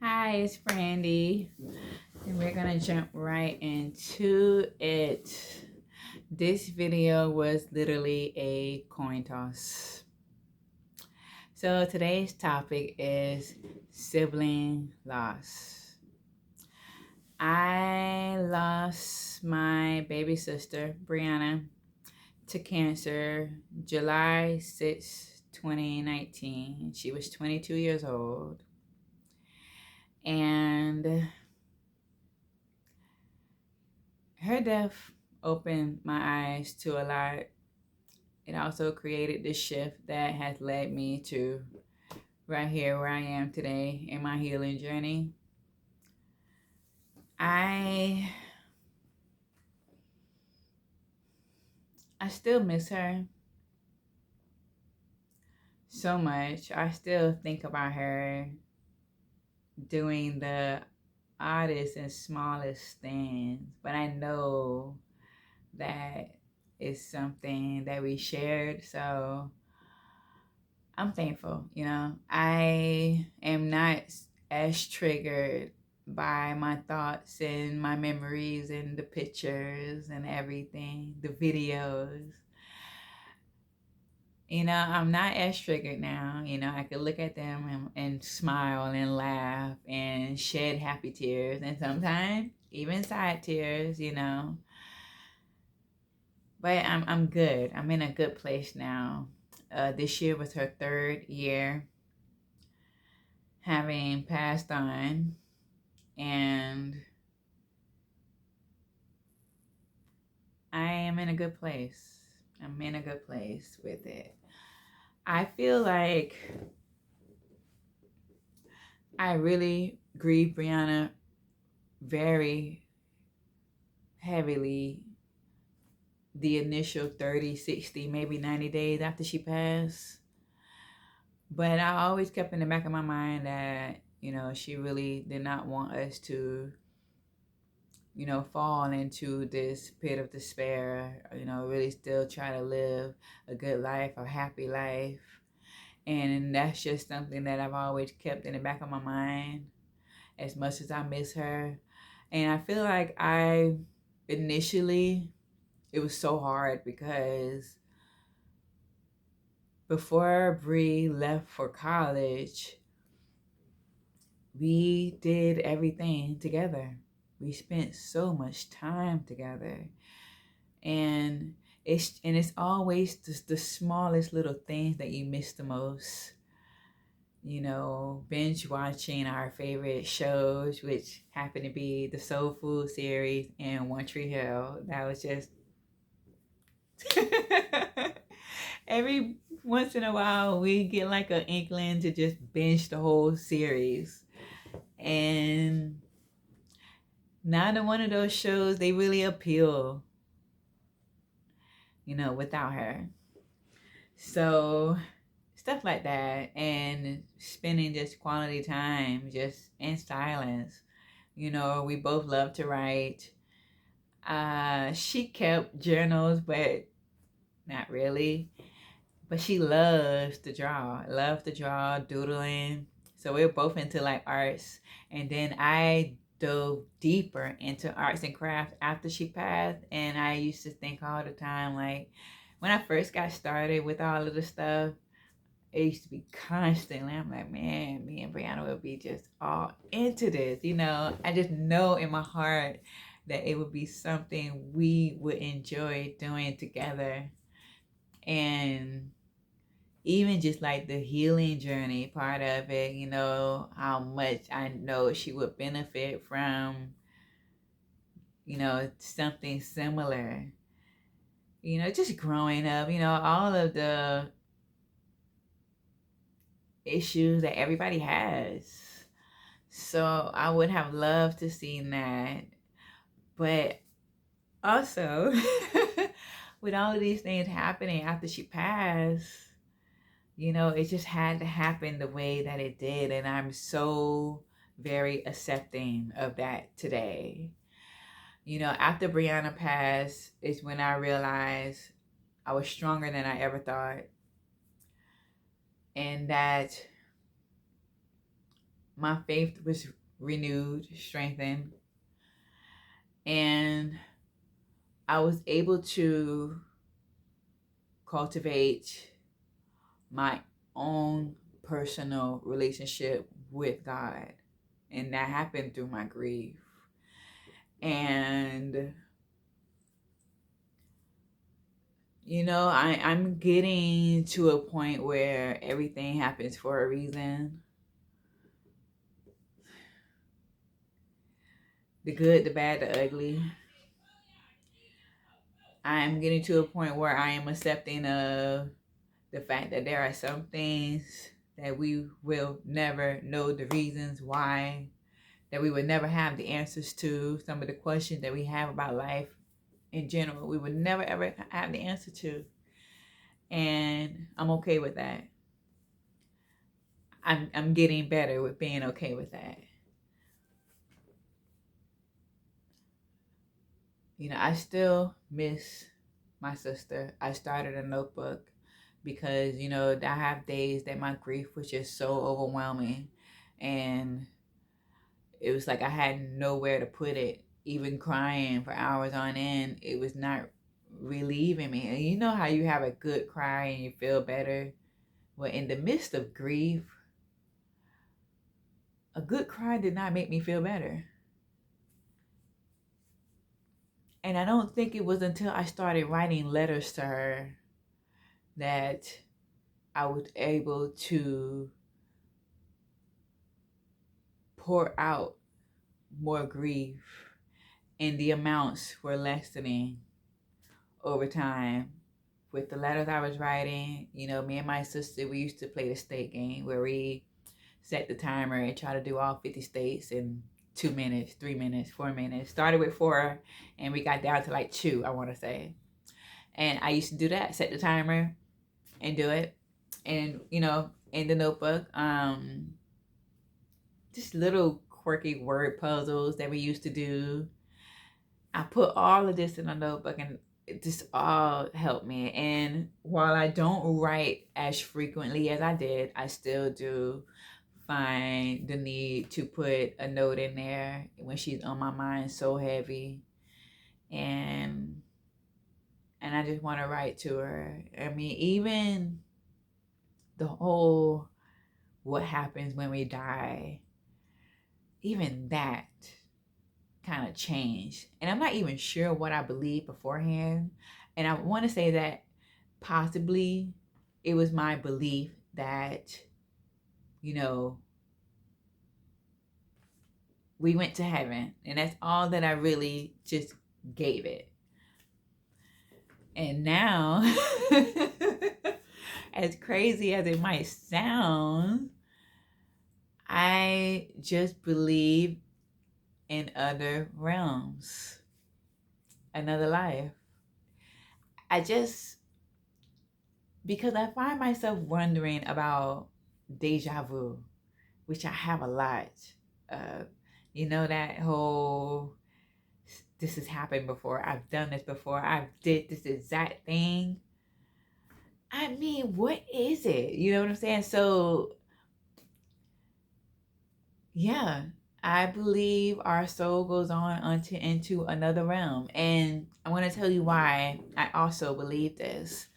Hi, it's Brandy, and we're gonna jump right into it. This video was literally a coin toss. So today's topic is sibling loss. I lost my baby sister, Brianna, to cancer July 6, 2019. She was 22 years old. And her death opened my eyes to a lot. It also created this shift that has led me to right here where I am today in my healing journey. I I still miss her so much. I still think about her doing the oddest and smallest things, but I know that it's something that we shared. So I'm thankful, I am not as triggered by my thoughts and my memories and the pictures and everything, the videos. I'm not as triggered now. I could look at them and smile and laugh and shed happy tears and sometimes even sad tears. But I'm good. I'm in a good place now. This year was her third year having passed on, and I am in a good place. I'm in a good place with it. I feel like I really grieved Brianna very heavily the initial 30, 60, maybe 90 days after she passed. But I always kept in the back of my mind that, she really did not want us to fall into this pit of despair, really still try to live a good life, a happy life. And that's just something that I've always kept in the back of my mind as much as I miss her. And I feel like initially, it was so hard because before Bree left for college, we did everything together. We spent so much time together. And it's always just the smallest little things that you miss the most. Binge watching our favorite shows, which happened to be the Soul Food series and One Tree Hill. That was just every once in a while we get like an inkling to just binge the whole series. And neither one of those shows they really appeal, without her. So stuff like that, and spending just quality time just in silence. We both love to write. She kept journals, but not really. But she loves to draw, doodling. So we're both into like arts. And then I dove deeper into arts and crafts after she passed. And I used to think all the time, like, when I first got started with all of the stuff, it used to be constantly, I'm like, man, me and Brianna would be just all into this. I just know in my heart that it would be something we would enjoy doing together. And even just like the healing journey part of it, how much I know she would benefit from, something similar. Just growing up, all of the issues that everybody has. So I would have loved to see that. But also, with all of these things happening after she passed, it just had to happen the way that it did. And I'm so very accepting of that today. After Brianna passed is when I realized I was stronger than I ever thought. And that my faith was renewed, strengthened, and I was able to cultivate my own personal relationship with God. And that happened through my grief. And, I'm getting to a point where everything happens for a reason. The good, the bad, the ugly. I'm getting to a point where I am accepting of the fact that there are some things that we will never know the reasons why, that we would never have the answers to. Some of the questions that we have about life in general, we would never ever have the answer to. And I'm okay with that. I'm getting better with being okay with that. I still miss my sister. I started a notebook because, I have days that my grief was just so overwhelming. And it was like I had nowhere to put it. Even crying for hours on end, it was not relieving me. And you know how you have a good cry and you feel better? Well, in the midst of grief, a good cry did not make me feel better. And I don't think it was until I started writing letters to her that I was able to pour out more grief, and the amounts were lessening over time. With the letters I was writing, me and my sister, we used to play the state game where we set the timer and try to do all 50 states in 2 minutes, 3 minutes, 4 minutes. Started with 4 and we got down to like 2, I want to say. And I used to do that, set the timer and do it. And, in the notebook, just little quirky word puzzles that we used to do. I put all of this in a notebook and it just all helped me. And while I don't write as frequently as I did, I still do find the need to put a note in there when she's on my mind so heavy. And I just want to write to her. I mean, even the whole what happens when we die, even that kind of changed. And I'm not even sure what I believed beforehand. And I want to say that possibly it was my belief that, we went to heaven. And that's all that I really just gave it. And now, as crazy as it might sound, I just believe in other realms, another life. Because I find myself wondering about deja vu, which I have a lot. That whole, this has happened before, I've done this before, I've did this exact thing. I mean, what is it? You know what I'm saying? So, yeah, I believe our soul goes on into another realm. And I want to tell you why I also believe this.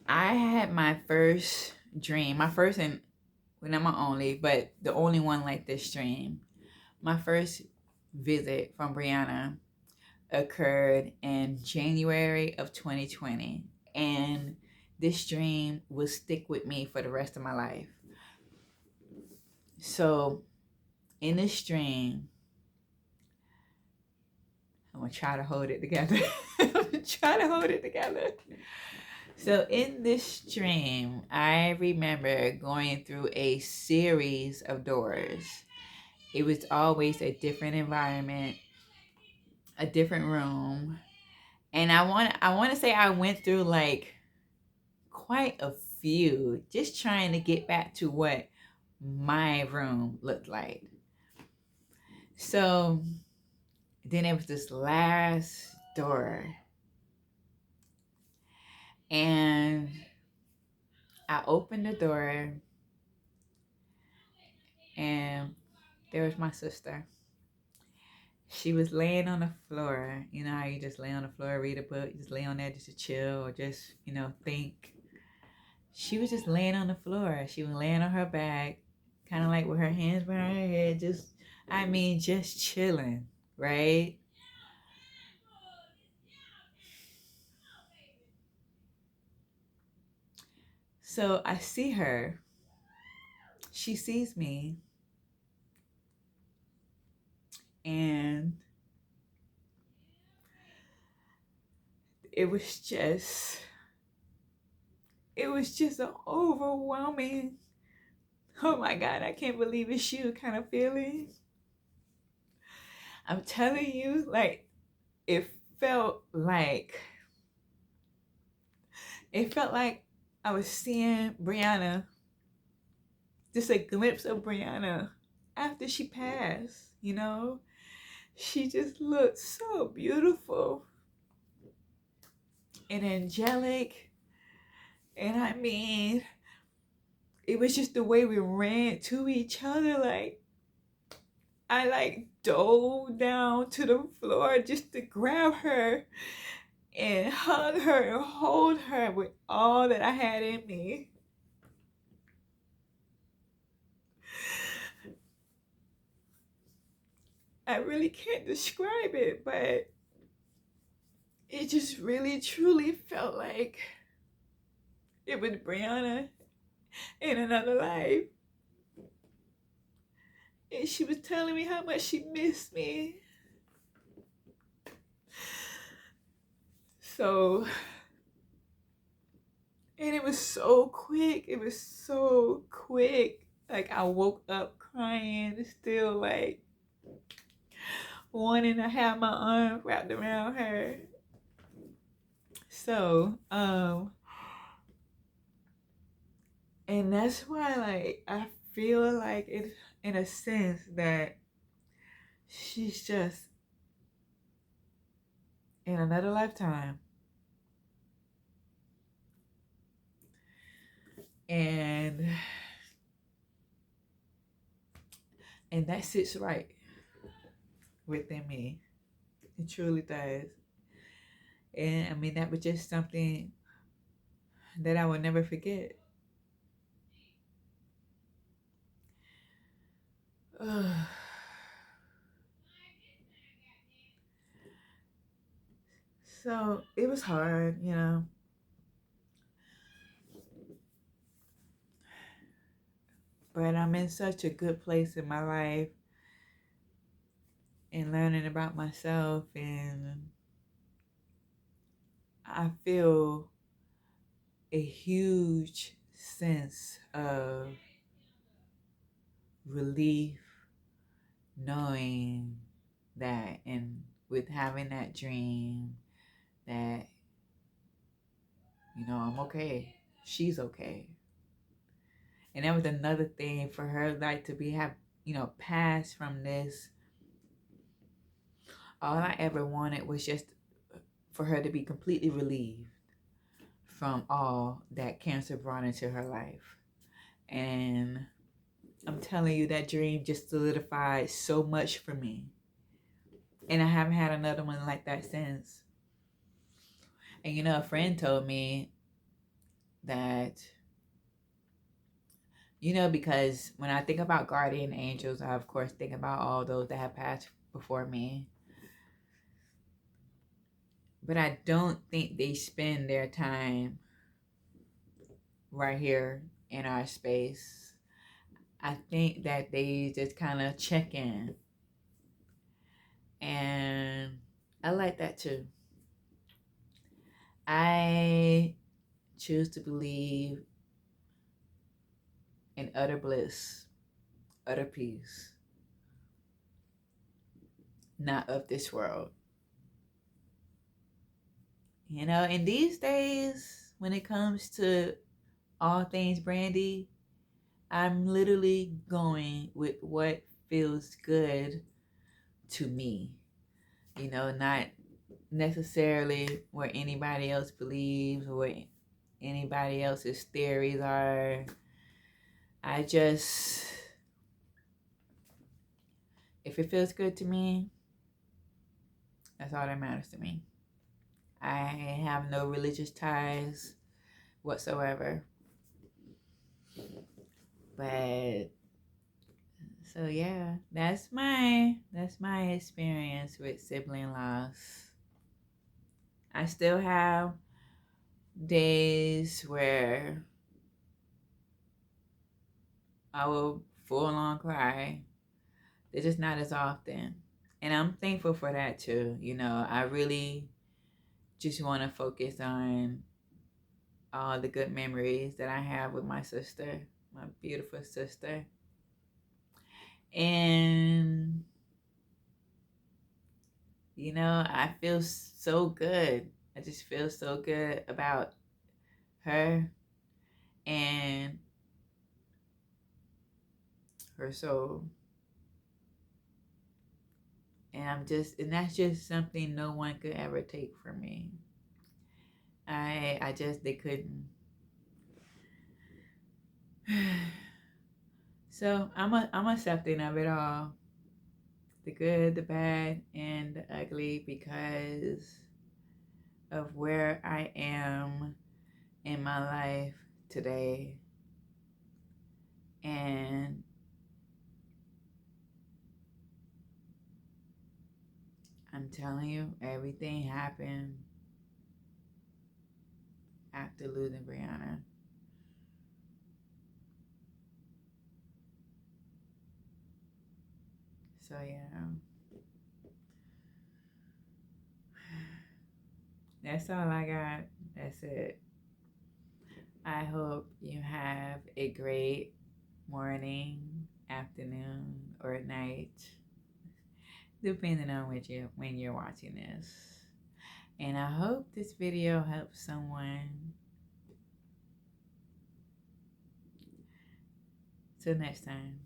I had my first dream, my first and not my only, but the only one like this dream. My first visit from Brianna occurred in January of 2020. And this dream will stick with me for the rest of my life. So in this dream, I'm going to try to hold it together. So in this dream, I remember going through a series of doors. It was always a different environment, a different room. And I want to say I went through like quite a few, just trying to get back to what my room looked like. So then it was this last door. And I opened the door And there was my sister. She was laying on the floor. You know how you just lay on the floor, read a book, you just lay on there just to chill or just, think. She was just laying on the floor. She was laying on her back, kind of like with her hands behind her head, just chilling, right? So I see her. She sees me. And it was just, an overwhelming, oh my God, I can't believe it's you kind of feeling. I'm telling you, like, it felt like, I was seeing Brianna, just a glimpse of Brianna after she passed. She just looked so beautiful and angelic. And I mean, it was just the way we ran to each other. Like, I dove down to the floor just to grab her and hug her and hold her with all that I had in me. I really can't describe it, but it just really truly felt like it was Brianna in another life. And she was telling me how much she missed me. So, and it was so quick. It was so quick. Like, I woke up crying, still wanting to have my arms wrapped around her. So, and that's why, I feel like it, in a sense, that she's just in another lifetime. And that sits right within me. It truly does. And I mean, that was just something that I will never forget. So it was hard. But I'm in such a good place in my life and learning about myself, and I feel a huge sense of relief knowing that, and with having that dream, that I'm okay, she's okay. And that was another thing for her, to pass from this. All I ever wanted was just for her to be completely relieved from all that cancer brought into her life. And I'm telling you, that dream just solidified so much for me. And I haven't had another one like that since. And a friend told me that, because when I think about guardian angels, I of course think about all those that have passed before me. But I don't think they spend their time right here in our space. I think that they just kind of check in. And I like that too. I choose to believe in utter bliss, utter peace, not of this world. In these days, when it comes to all things Brandy, I'm literally going with what feels good to me. Not necessarily what anybody else believes or what anybody else's theories are. I just If it feels good to me, that's all that matters to me. I have no religious ties whatsoever. But so yeah, that's my experience with sibling loss. I still have days where I will full on cry. They're just not as often. And I'm thankful for that too. I really just want to focus on all the good memories that I have with my sister, my beautiful sister. And, I feel so good. I just feel so good about her and her soul. And that's just something no one could ever take from me. They couldn't. So I'm accepting of it all, the good, the bad, and the ugly, because of where I am in my life today. And I'm telling you, everything happened after losing Brianna. So yeah, that's all I got. That's it. I hope you have a great morning, afternoon, or night, depending on when you're watching this. And I hope this video helps someone. Till next time.